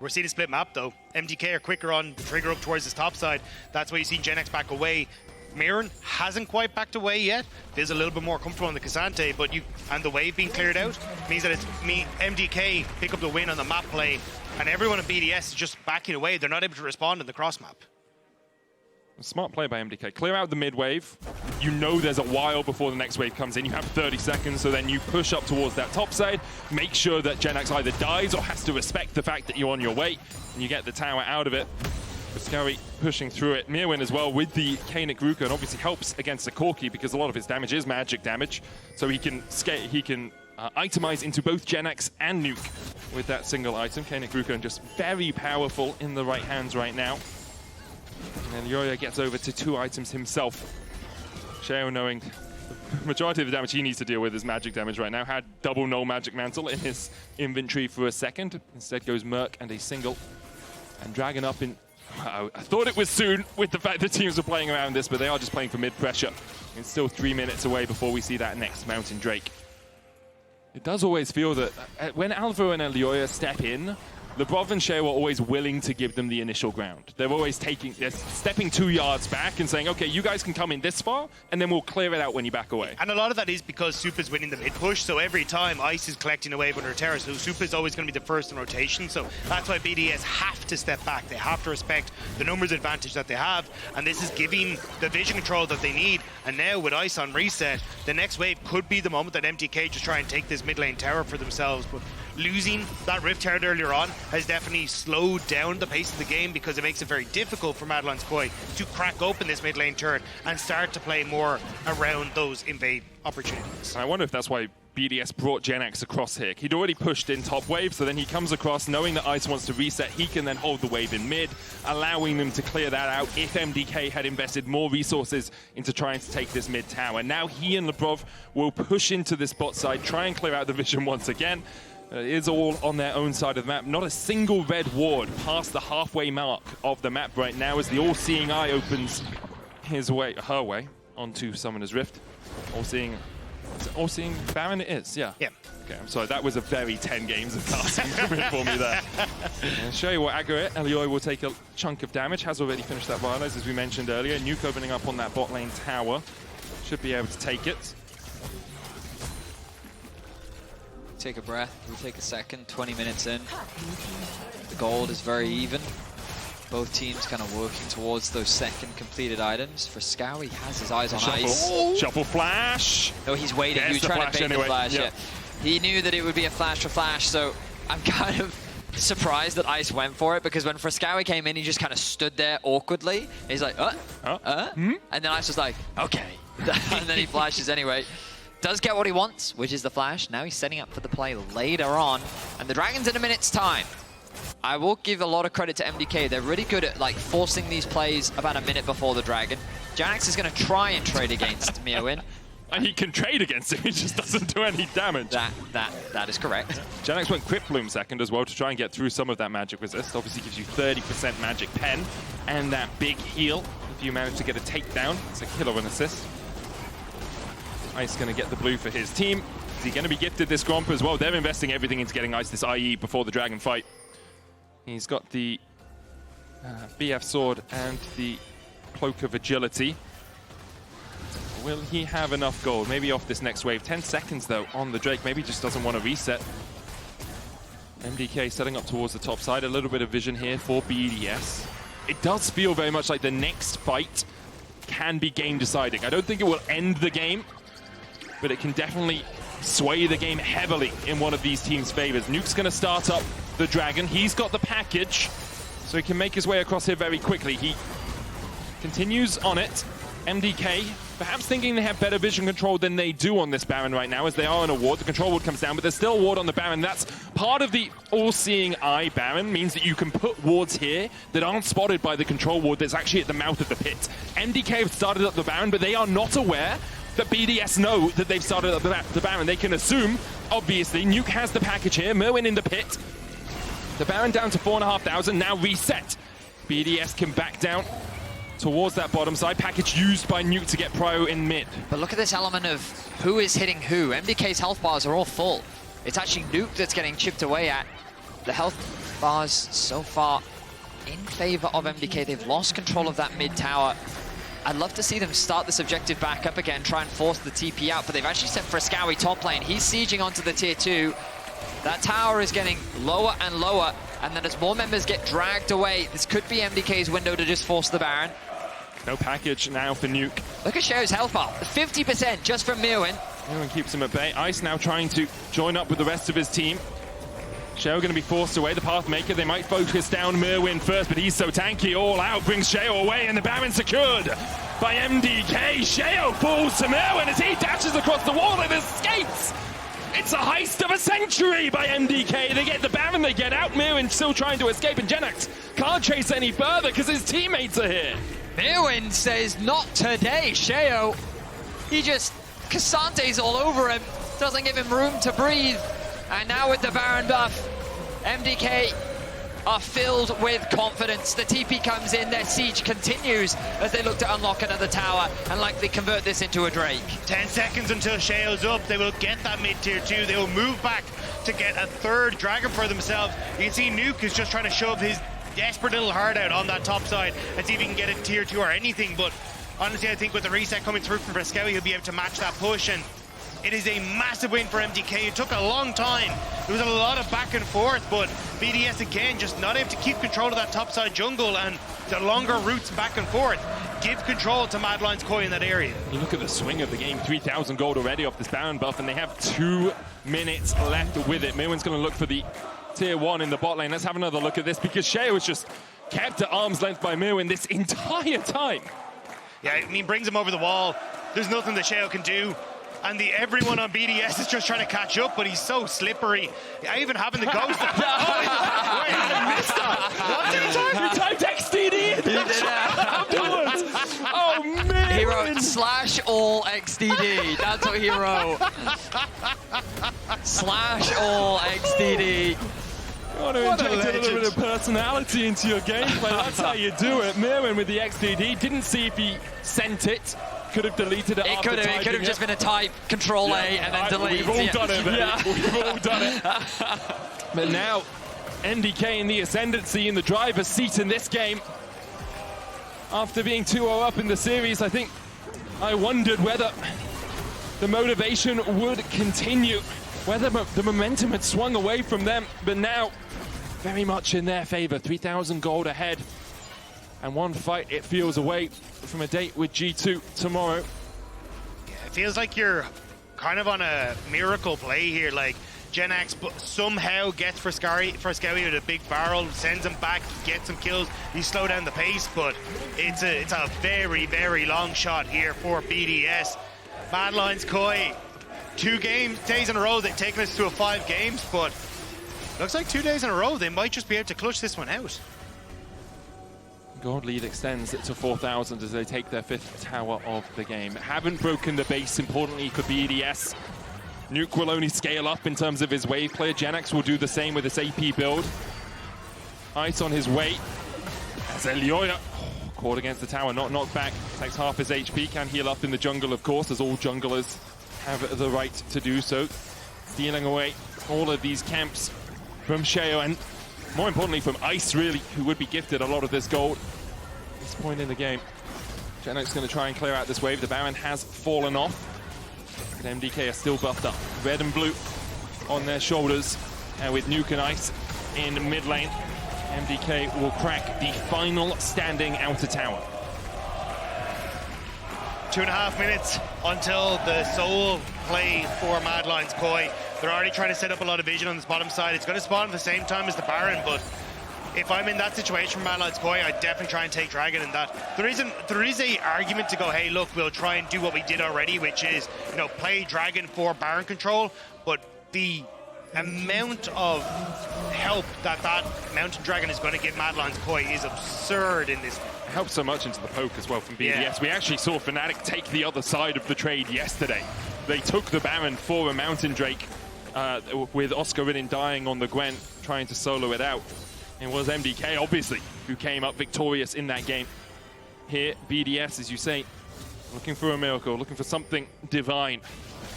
Speaker 9: We're seeing a split map, though. MDK are quicker on the trigger up towards this top side. That's why you see Jenax back away. Myrwn hasn't quite backed away yet. Feels a little bit more comfortable on the K'Sante, but and the wave being cleared out means that it's MDK pick up the win on the map play, and everyone in BDS is just backing away. They're not able to respond in the cross map.
Speaker 1: A smart play by MDK. Clear out the mid wave. You know there's a while before the next wave comes in. You have 30 seconds, so then you push up towards that top side. Make sure that Jenax either dies or has to respect the fact that you're on your way, and you get the tower out of it. Fresskowy pushing through it. Myrwn as well with the Kainic Ruka, and obviously helps against the Corki because a lot of his damage is magic damage. So he can itemize into both Jenax and Nuke with that single item. Kainic Ruka just very powerful in the right hands right now. And Elyoya gets over to 2 items himself. Sheo, knowing the majority of the damage he needs to deal with is magic damage right now, had double null magic mantle in his inventory for a second. Instead goes Merc and a single. And Dragon up in... I thought it was soon with the fact that teams are playing around this, but they are just playing for mid-pressure. It's still 3 minutes away before we see that next Mountain Drake. It does always feel that when Alvaro and Elyoya step in, Labrov and Sheo are always willing to give them the initial ground. They're always they're stepping 2 yards back and saying, okay, you guys can come in this far, and then we'll clear it out when you back away.
Speaker 9: And a lot of that is because Supa's winning the mid push, so every time Ice is collecting a wave under Terra, so Supa's always going to be the first in rotation, so that's why BDS have to step back. They have to respect the numbers advantage that they have, and this is giving the vision control that they need. And now with Ice on reset, the next wave could be the moment that MDK just try and take this mid lane tower for themselves. But losing that Rift Herald earlier on has definitely slowed down the pace of the game, because it makes it very difficult for Madeline's Koi to crack open this mid lane turn and start to play more around those invade opportunities.
Speaker 1: I wonder if that's why BDS brought Jenax across here. He'd already pushed in top wave, so then he comes across knowing that Ice wants to reset. He can then hold the wave in mid, allowing them to clear that out if MDK had invested more resources into trying to take this mid tower. Now he and Labrov will push into this bot side, try and clear out the vision once again. It is all on their own side of the map. Not a single red ward past the halfway mark of the map right now as the all-seeing eye opens her way onto Summoner's Rift. All-seeing Baron it is, yeah.
Speaker 9: Yeah.
Speaker 1: Okay, I'm sorry, that was a very 10 games of casting for me there. Sheo will aggro it. Elyoya will take a chunk of damage. Has already finished that Vitalize, as we mentioned earlier. Nuke opening up on that bot lane tower. Should be able to take it.
Speaker 8: Take a breath, we'll take a second, 20 minutes in. The gold is very even. Both teams kind of working towards those second completed items. Fresskowy has his eyes on Ice.
Speaker 1: Shuffle flash!
Speaker 8: No, he's waiting, he was trying to bait the flash. Yeah. He knew that it would be a flash for flash, so I'm kind of surprised that Ice went for it, because when Fresskowy came in, he just kind of stood there awkwardly. He's like, and then Ice was like, okay. And then he flashes anyway. Does get what he wants, which is the flash. Now he's setting up for the play later on. And the Dragon's in a minute's time. I will give a lot of credit to MDK. They're really good at like forcing these plays about a minute before the Dragon. Jenax is going to try and trade against Myrwn.
Speaker 1: And he can trade against him, he just doesn't do any damage.
Speaker 8: That is correct.
Speaker 1: Jenax went Crypt Bloom second as well to try and get through some of that magic resist. Obviously gives you 30% magic pen and that big heal if you manage to get a takedown. It's a kill or an assist. Ice going to get the blue for his team. Is he going to be gifted this Gromp as well? They're investing everything into getting Ice this IE before the Dragon fight. He's got the BF sword and the Cloak of Agility. Will he have enough gold? Maybe off this next wave. 10 seconds, though, on the Drake. Maybe just doesn't want to reset. MDK setting up towards the top side. A little bit of vision here for BDS. It does feel very much like the next fight can be game-deciding. I don't think it will end the game, but it can definitely sway the game heavily in one of these teams' favors. Nuke's going to start up the Dragon. He's got the package, so he can make his way across here very quickly. He continues on it. MDK, perhaps thinking they have better vision control than they do on this Baron right now, as they are on a ward. The control ward comes down, but there's still a ward on the Baron. That's part of the all-seeing eye Baron, means that you can put wards here that aren't spotted by the control ward that's actually at the mouth of the pit. MDK have started up the Baron, but they are not aware that BDS know that they've started up the Baron. They can assume, obviously, Nuke has the package here, Myrwn in the pit. The Baron down to 4,500, now reset. BDS can back down towards that bottom side. Package used by Nuke to get prio in mid.
Speaker 8: But look at this element of who is hitting who. MDK's health bars are all full. It's actually Nuke that's getting chipped away at. The health bars so far in favor of MDK. They've lost control of that mid tower. I'd love to see them start this objective back up again, try and force the TP out, but they've actually sent Fresskowy top lane. He's sieging onto the tier 2. That tower is getting lower and lower, and then as more members get dragged away, this could be MDK's window to just force the Baron.
Speaker 1: No package now for Nuke.
Speaker 8: Look at Sheo's health bar, 50% just from Myrwn.
Speaker 1: Myrwn keeps him at bay. Ice now trying to join up with the rest of his team. Sheo going to be forced away, the Pathmaker. They might focus down Myrwn first, but he's so tanky. All out brings Sheo away, and the Baron secured by MDK. Sheo falls to Myrwn as he dashes across the wall and escapes. It's a heist of a century by MDK. They get the Baron, they get out. Myrwn still trying to escape, and Jenax can't chase any further because his teammates are here.
Speaker 8: Myrwn says, not today, Sheo. He just, Cassante's all over him, doesn't give him room to breathe. And now with the Baron buff, MDK are filled with confidence. The TP comes in, their siege continues as they look to unlock another tower and likely convert this into a Drake.
Speaker 9: 10 seconds until Sheo's up. They will get that mid tier 2. They will move back to get a third Dragon for themselves. You can see Nuke is just trying to shove his desperate little heart out on that top side and see if he can get a tier 2 or anything. But honestly, I think with the reset coming through from Fresskowy, he'll be able to match that push. And it is a massive win for MDK. It took a long time. There was a lot of back and forth, but BDS again just not able to keep control of that topside jungle, and the longer routes back and forth give control to Mad Lions Koi in that area.
Speaker 1: You look at the swing of the game, 3,000 gold already off this Baron buff, and they have 2 minutes left with it. Myrwn's going to look for the tier 1 in the bot lane. Let's have another look at this, because Sheo was just kept at arm's length by Myrwn this entire time.
Speaker 9: Yeah, I mean, brings him over the wall. There's nothing that Sheo can do. And everyone on BDS is just trying to catch up, but he's so slippery. I even having the ghost. Wait, I missed that.
Speaker 1: What did he type? He typed XDD.
Speaker 8: He did
Speaker 1: afterwards. Oh, man.
Speaker 8: He wrote /all XDD. That's what he wrote. /all XDD.
Speaker 1: You want to inject a little bit of personality into your gameplay. That's how you do it. Myrwn with the XDD. Didn't see if he sent it. Could have deleted it.
Speaker 8: It could have just been a type, Control A, and then delete.
Speaker 1: We've all done it, man. Yeah. We've all done it. But now, MDK in the ascendancy in the driver's seat in this game. After being 2-0 up in the series, I wondered whether the motivation would continue, whether the momentum had swung away from them, but now very much in their favor. 3,000 gold ahead. And one fight, it feels, away from a date with G2 tomorrow.
Speaker 9: Yeah, it feels like you're kind of on a miracle play here. Like, Jenax somehow gets Fresskowy with a big barrel, sends him back, gets some kills, you slow down the pace, but it's a very, very long shot here for BDS. Mad Lions Koi, 2 days in a row, they've taken us to a 5 games, but Looks like 2 days in a row, they might just be able to clutch this one out.
Speaker 1: Gold lead extends to 4,000 as they take their 5th tower of the game. Haven't broken the base, importantly, for BDS. Nuke will only scale up in terms of his wave clear. Jenax will do the same with his AP build. Ice on his way as Elyoya caught against the tower, not knocked back. Takes half his HP, can heal up in the jungle, of course, as all junglers have the right to do so. Stealing away all of these camps from Sheo, and more importantly from Ice, really, who would be gifted a lot of this gold at this point in the game. Jenax going to try and clear out this wave. The Baron has fallen off, but MDK are still buffed up. Red and blue on their shoulders, and with Nuke and Ice in mid lane, MDK will crack the final standing outer tower.
Speaker 9: 2.5 minutes until the sole play for Mad Lions Koi. They're already trying to set up a lot of vision on this bottom side. It's going to spawn at the same time as the Baron, but if I'm in that situation for Mad Lions Koi, I'd definitely try and take Dragon in that. There is a argument to go, hey, look, we'll try and do what we did already, which is, you know, play Dragon for Baron control, but the amount of help that Mountain Dragon is going to give Mad Lions Koi is absurd in this.
Speaker 1: It helps so much into the poke as well from BDS.
Speaker 9: Yeah.
Speaker 1: We actually saw Fnatic take the other side of the trade yesterday. They took the Baron for a Mountain Drake with Oscar Ridden dying on the Gwen, trying to solo it out. It was MDK, obviously, who came up victorious in that game. Here, BDS, as you say, looking for a miracle, looking for something divine,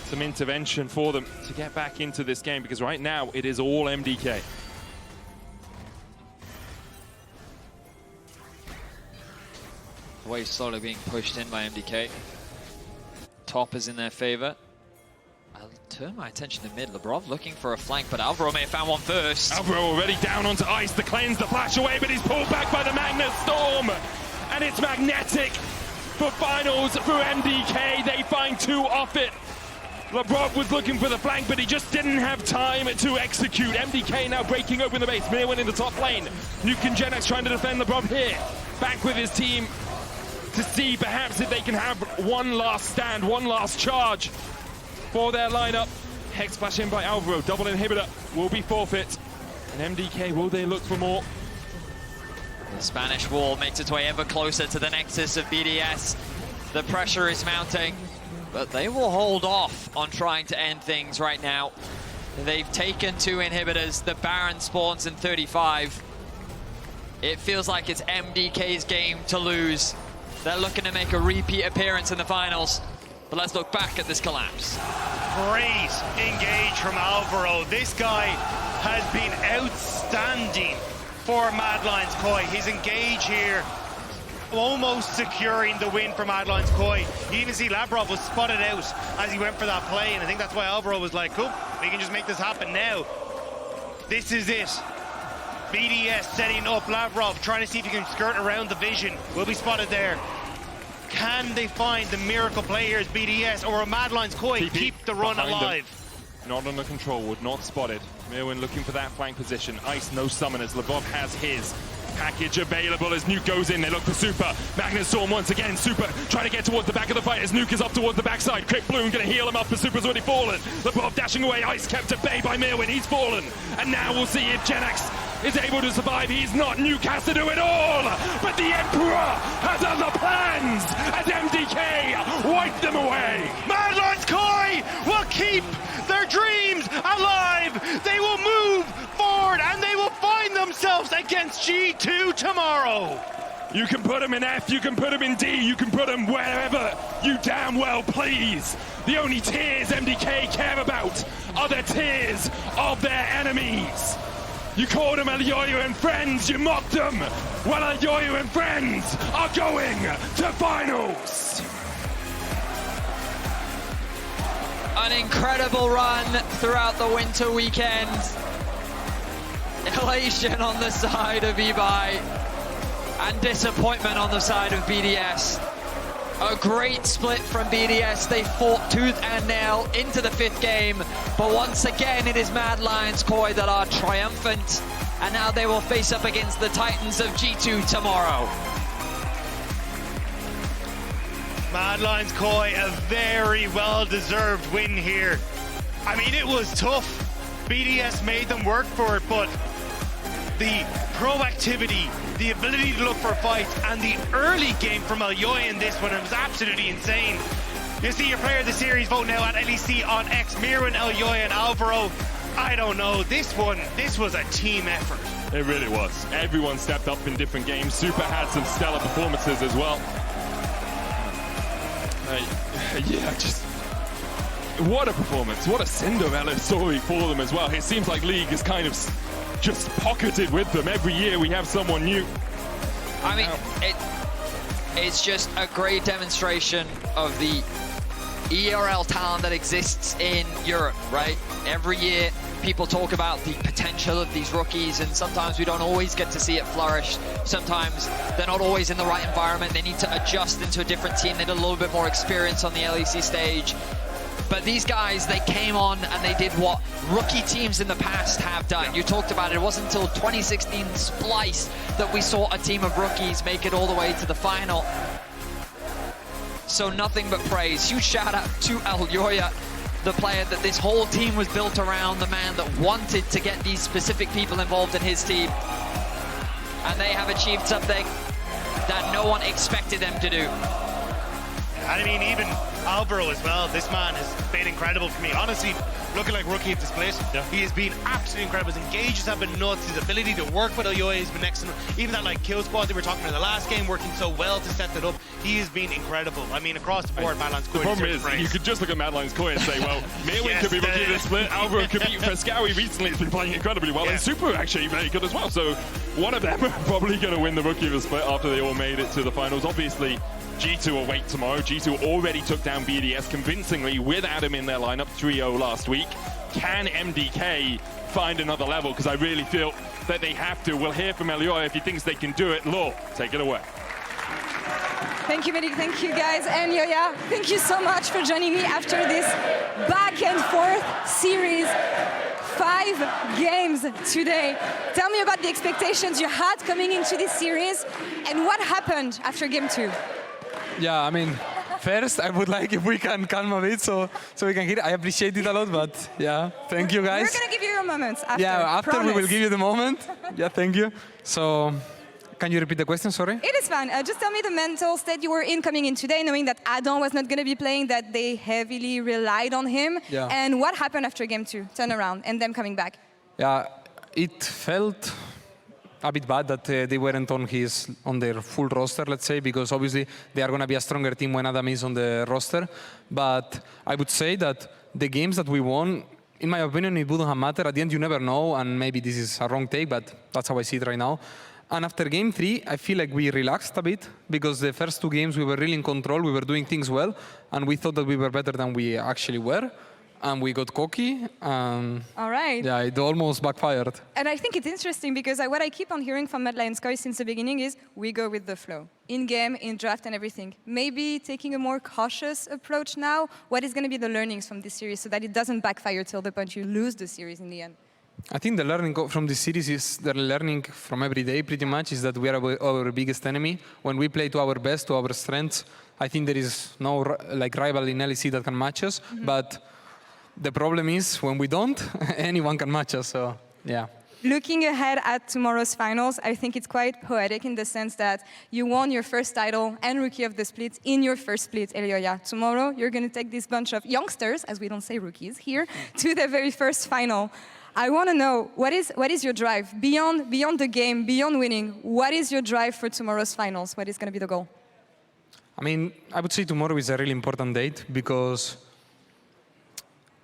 Speaker 1: some intervention for them to get back into this game, because right now it is all MDK.
Speaker 8: The wave slowly being pushed in by MDK. Top is in their favor. I'll turn my attention to mid. Labrov looking for a flank, but Alvaro may have found one first.
Speaker 1: Alvaro already down onto Ice, the cleanse, the flash away, but he's pulled back by the Magnet Storm. And it's magnetic for finals for MDK. They find 2 off it. Labrov was looking for the flank, but he just didn't have time to execute. MDK now breaking open the base. Myrwn in the top lane. Nuke and Jenax trying to defend Labrov here. Back with his team to see perhaps if they can have one last stand, one last charge for their lineup. Hex splash in by Alvaro. Double inhibitor will be forfeit. And MDK, will they look for more?
Speaker 8: The Spanish wall makes its way ever closer to the nexus of BDS. The pressure is mounting, but they will hold off on trying to end things right now. They've taken 2 inhibitors. The Baron spawns in 35. It feels like it's MDK's game to lose. They're looking to make a repeat appearance in the finals. But let's look back at this collapse.
Speaker 9: Great engage from Alvaro. This guy has been outstanding for Mad Lions Koi. His engage here, almost securing the win for Mad Lions Koi. You even see Labrov was spotted out as he went for that play, and I think that's why Alvaro was like, cool, we can just make this happen now. This is it. BDS setting up Labrov, trying to see if he can skirt around the vision. Will be spotted there. Can they find the miracle play here as BDS, or a Mad Lions Koi keep the run alive?
Speaker 1: Not under control, would not spotted. Myrwn looking for that flank position. Ice, no summoners. Labrov has his package available as Nuke goes in. They look for Supa. Magnet Storm once again. Supa trying to get towards the back of the fight as Nuke is up towards the backside. Quick Bloom going to heal him up, but Supa's already fallen. Labrov dashing away. Ice kept at bay by Myrwn. He's fallen. And now we'll see if Jenax is able to survive. He's not. Nuke has to do it all. But the Emperor has other plans as MDK wipe them away.
Speaker 9: Mad Lions Koi will keep their dreams alive. They will move forward and they will find themselves against G2 tomorrow.
Speaker 1: You can put them in F, you can put them in D, you can put them wherever you damn well please. The only tears MDK care about are the tears of their enemies. You called them Elyoya and friends, you mocked them. Well, Elyoya and friends are going to finals.
Speaker 8: An incredible run throughout the winter weekend. Elation on the side of Ebuy and disappointment on the side of BDS. A great split from BDS. They fought tooth and nail into the 5th game, but once again it is Mad Lions Koi that are triumphant, and now they will face up against the Titans of G2 tomorrow.
Speaker 9: Mad Lions Koi, a very well-deserved win here. I mean, it was tough. BDS made them work for it, but the proactivity, the ability to look for fights, and the early game from Elyoya in this one, it was absolutely insane. You see your player of the series vote now at LEC on X, Myrwn, Elyoya, and Alvaro. I don't know, this was a team effort.
Speaker 1: It really was. Everyone stepped up in different games. Supa had some stellar performances as well. Yeah, just what a performance. What a Cinderella story for them as well. It seems like League is kind of just pocketed with them. Every year we have someone new.
Speaker 8: I mean, it's just a great demonstration of the ERL talent that exists in Europe, right? Every year people talk about the potential of these rookies, and sometimes we don't always get to see it flourish. Sometimes they're not always in the right environment. They need to adjust into a different team. They need a little bit more experience on the LEC stage. But these guys, they came on and they did what rookie teams in the past have done. You talked about it. It wasn't until 2016 Splice that we saw a team of rookies make it all the way to the final. So nothing but praise. Huge shout out to Elyoya, the player that this whole team was built around, the man that wanted to get these specific people involved in his team. And they have achieved something that no one expected them to do.
Speaker 9: I mean, even Alvaro as well, this man has been incredible for me. Honestly, looking like rookie of the split, he has been absolutely incredible. His engages have been nuts. His ability to work with Elyoya has been excellent. Even that like kill squad they were talking about in the last game, working so well to set that up, he has been incredible. I mean, across the board, Madline's
Speaker 1: The problem is, you could just look at Madline's Koi and say, well, Myrwn could be rookie of the split, Alvaro could be Fresskowy. Recently has been playing incredibly well, and Supa actually very good as well. So one of them are probably going to win the rookie of the split after they all made it to the finals. Obviously, G2 will wait tomorrow. G2 already took down BDS convincingly with Adam in their lineup 3-0 last week. Can MDK find another level? Because I really feel that they have to. We'll hear from Elyoya if he thinks they can do it. Laure, take it away.
Speaker 6: Thank you, Medic. Thank you, guys. And Elyoya, thank you so much for joining me after this back and forth series. 5 games today. Tell me about the expectations you had coming into this series and what happened after game 2.
Speaker 10: Yeah, I mean, first I would like if we can calm a bit so we can hear. I appreciate it a lot, but yeah, thank you guys.
Speaker 6: We're gonna give you your moments after.
Speaker 10: Yeah, after
Speaker 6: promise.
Speaker 10: we will give you the moment. Yeah, thank you. So, can you repeat the question, sorry?
Speaker 6: It is fine. Just tell me the mental state you were in coming in today, knowing that Adam was not gonna be playing, that they heavily relied on him.
Speaker 10: Yeah.
Speaker 6: And what happened after game 2, turnaround, and them coming back?
Speaker 10: Yeah, it felt a bit bad that they weren't on their full roster, let's say, because obviously they are going to be a stronger team when Adam is on the roster. But I would say that the games that we won, in my opinion, it wouldn't have mattered. At the end, you never know, and maybe this is a wrong take, but that's how I see it right now. And after game 3, I feel like we relaxed a bit, because the first 2 games we were really in control, we were doing things well, and we thought that we were better than we actually were. And we got Corki.
Speaker 6: All right.
Speaker 10: Yeah, it almost backfired.
Speaker 6: And I think it's interesting because what I keep on hearing from Madline's Koi since the beginning is we go with the flow. In game, in draft and everything. Maybe taking a more cautious approach now. What is going to be the learnings from this series so that it doesn't backfire till the point you lose the series in the end?
Speaker 10: I think the learning from this series is the learning from every day pretty much is that we are our biggest enemy. When we play to our best, to our strengths, I think there is no rival in LEC that can match us. But the problem is when we don't, anyone can match us, so yeah.
Speaker 6: Looking ahead at tomorrow's finals, I think it's quite poetic in the sense that you won your first title and Rookie of the Split in your first split, Elyoya. Tomorrow, you're going to take this bunch of youngsters, as we don't say rookies here, to the very first final. I want to know, what is your drive? Beyond the game, beyond winning, what is your drive for tomorrow's finals? What is going to be the goal?
Speaker 10: I mean, I would say tomorrow is a really important date because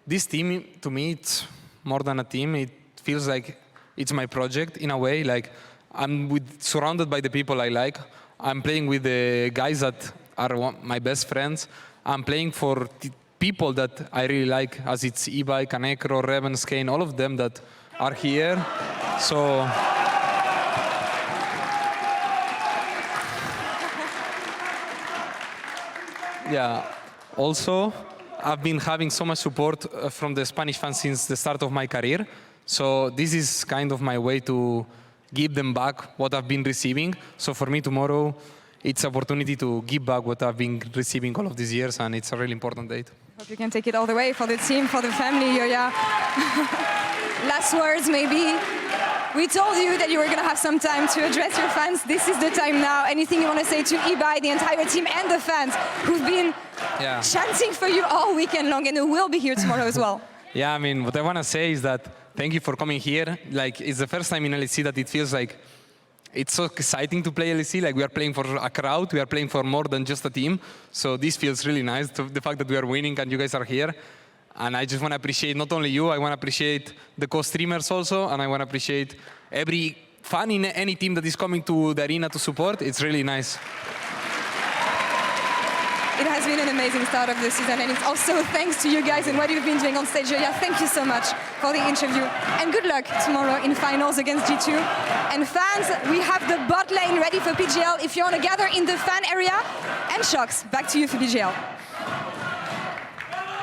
Speaker 10: this team, to me, it's more than a team. It feels like it's my project in a way. Like I'm surrounded by the people I like. I'm playing with the guys that are my best friends. I'm playing for people that I really like, as it's Ibai, Kanekro, Reven, Skane, all of them that are here. So yeah. Also, I've been having so much support from the Spanish fans since the start of my career. So this is kind of my way to give them back what I've been receiving. So for me tomorrow, it's an opportunity to give back what I've been receiving all of these years, and it's a really important date.
Speaker 6: Hope you can take it all the way for the team, for the family, Elyoya. last words maybe. We told you that you were going to have some time to address your fans. This is the time now. Anything you want to say to Ibai, the entire team, and the fans who've been chanting for you all weekend long and who will be here tomorrow as well?
Speaker 10: Yeah, I mean, what I want to say is that thank you for coming here. Like, it's the first time in LEC that it feels like it's so exciting to play LEC. Like, we are playing for a crowd. We are playing for more than just a team. So this feels really nice, the fact that we are winning and you guys are here. And I just want to appreciate not only you, I want to appreciate the co-streamers also, and I want to appreciate every fan in any team that is coming to the arena to support. It's really nice.
Speaker 6: It has been an amazing start of the season, and it's also thanks to you guys and what you've been doing on stage. Yeah, thank you so much for the interview, and good luck tomorrow in finals against G2. And fans, we have the bot lane ready for PGL if you want to gather in the fan area. And Sjokz, back to you for PGL.